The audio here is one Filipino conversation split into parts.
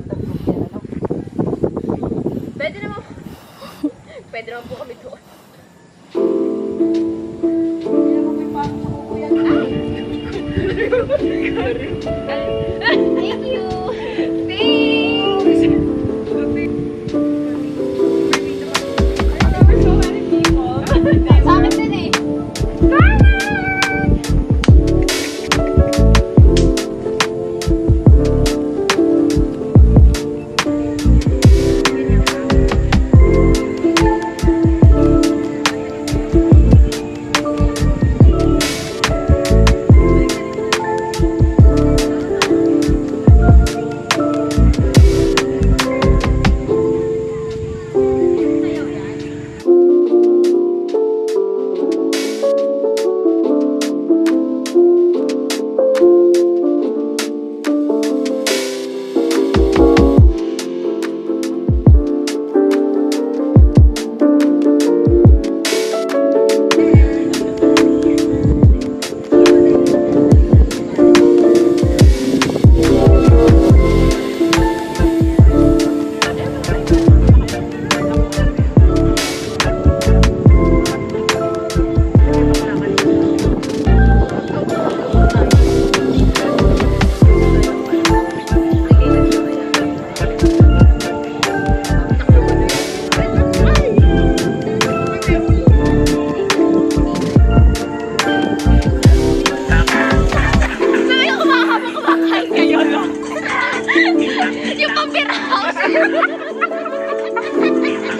waterproof yan, ano? Pwede naman. Pwede naman po kami doon. Hindi naman may parang makukuyan. Thank you! Thanks! Bakit din eh?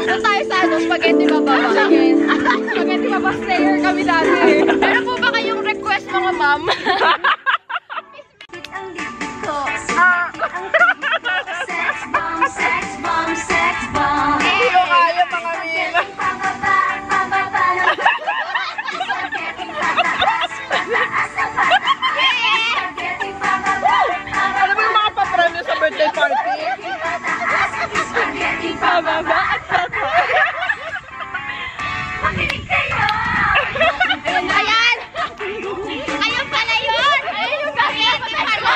Doon tayo sa spaghetti baba. Spaghetti baba slayer kami dati. Meron po ba kayong request mga ma'am? Ang libid ko, ang libid ko, sex bomb, sex bomb, sex bomb. Hindi ko kaya mga mila. Pababa, pababa ng spaghetti pataas, pataas ang pataas. Spaghetti pababa, pababa. Alam mo yung mga paprano sa birthday party? Spaghetti pababa at pataas. Makinig kayo! Ayan! Ayun pala yun! Ayun yung spaghetti pala!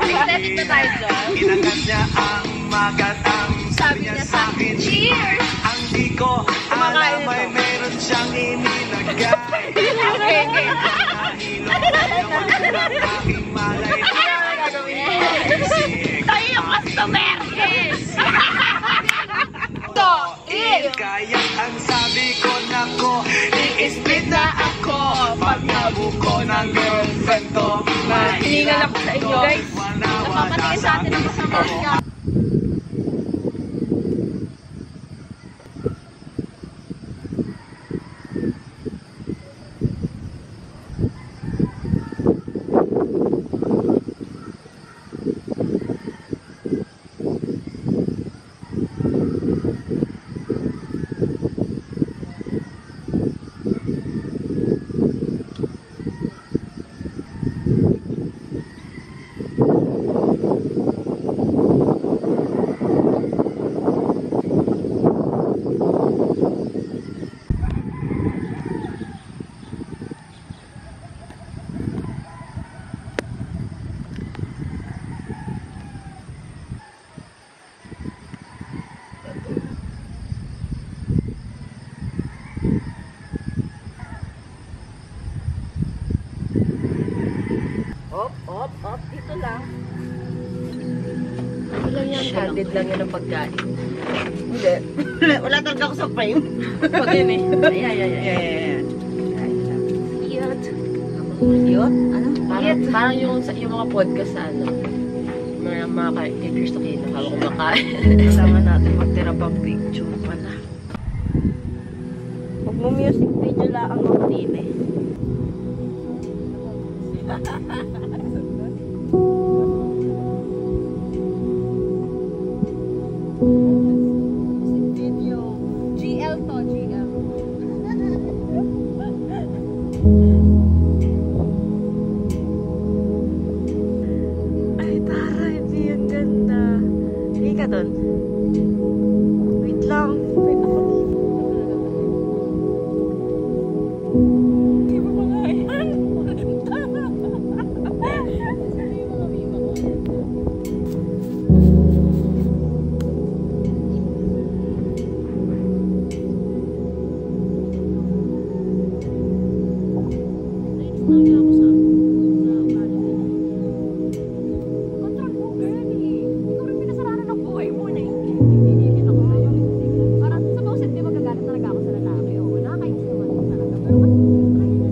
Aesthetic na tayo dyan. Inagat niya ang magatang. Sabi niya sa akin, Cheers! ang di ko alam ay meron siyang inilagay. Okay, okay. Nahilo ng aking malay. Tayo yung customer! Yes! Kaya ang sabi ko nako, i-split na ako. Pag nabuko ng girlfriend to, Hiningal ako sa inyo, guys. Napapatingin sa atin ang kasama niya. Op, dito lang. Ilang yan, candid lang yan ang pagkain. Hindi. Wala talaga ako sa frame. Pag yun eh. Ayan. Cute. Cute? Ano? Parang yung mga podcast sa ano. Mga ka-interest na kino. Habang kumakain. Kailangan natin magtira pang picture pala. Huwag mo music video lang ang din eh. Video. GL to, GL. Ay, taray, hindi ang ganda. Hindi ka doon. Wait lang. Wait ako dito. Hindi mo mga yan. Control mo, girl eh. Ikaw rin pinasaranan ng buhay mo. Naiintindihan ako sa'yo. Parang sa bawset, di ba gagalit talaga ako sa lalaki? Oo, nakakainis naman ako talaga. Pero ba't kaya na?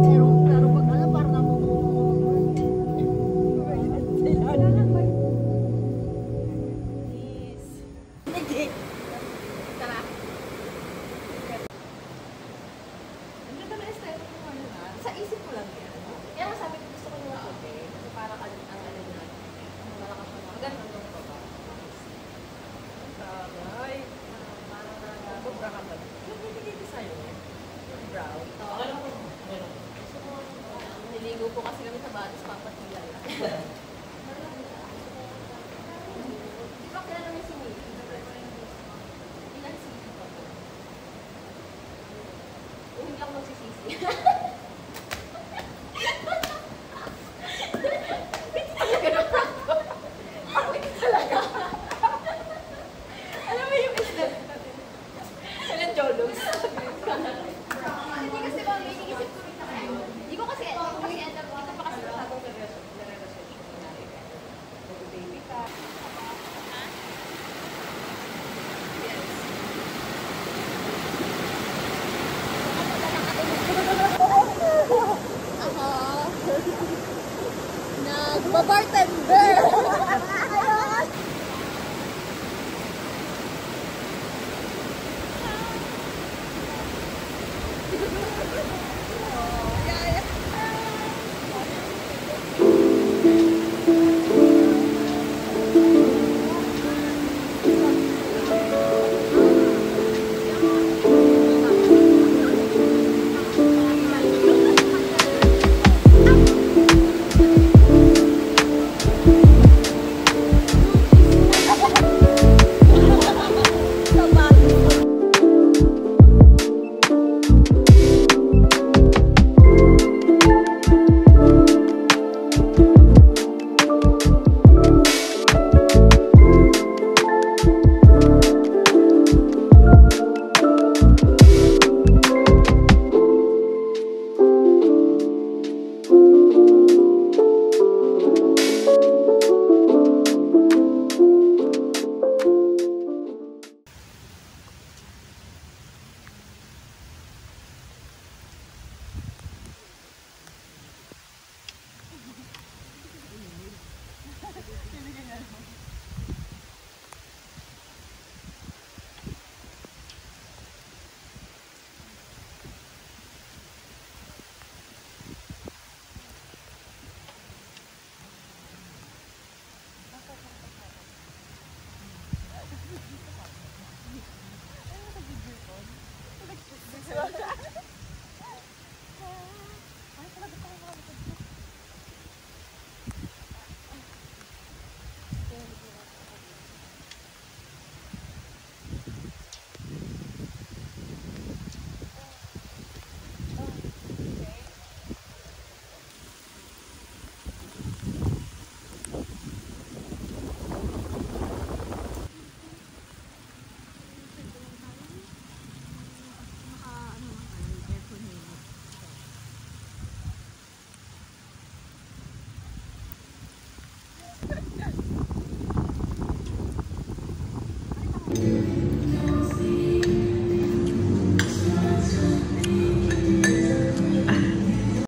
Pero pag alam, parang Tara. Ang ganda na aesthetic mo ano ha? Sa isip ko lang yan. Kaya nga sabi ko gusto ko yung maputi. Kasi para ka ang ano na. Malakas mo na. Maganda nung ko ba? Ay, parang sobra ka ba? Yung bibigay ko sa'yo. Yung brown. Alam mo. Gusto ko, niligo po kasi kami sa batis papatila. Di ba kaya namin si Mili? Ilan si Mili pa po? Hindi ako magsisisi. Talaga na ako. Talaga. Alam mo yung ilan jolos? Hindi kasi ba, may inisip ko rin na kayo. Hindi ko kasi, ito pa kasi natagong nare-research ko na rin. Baby ka. Nagbabartender! Thank you.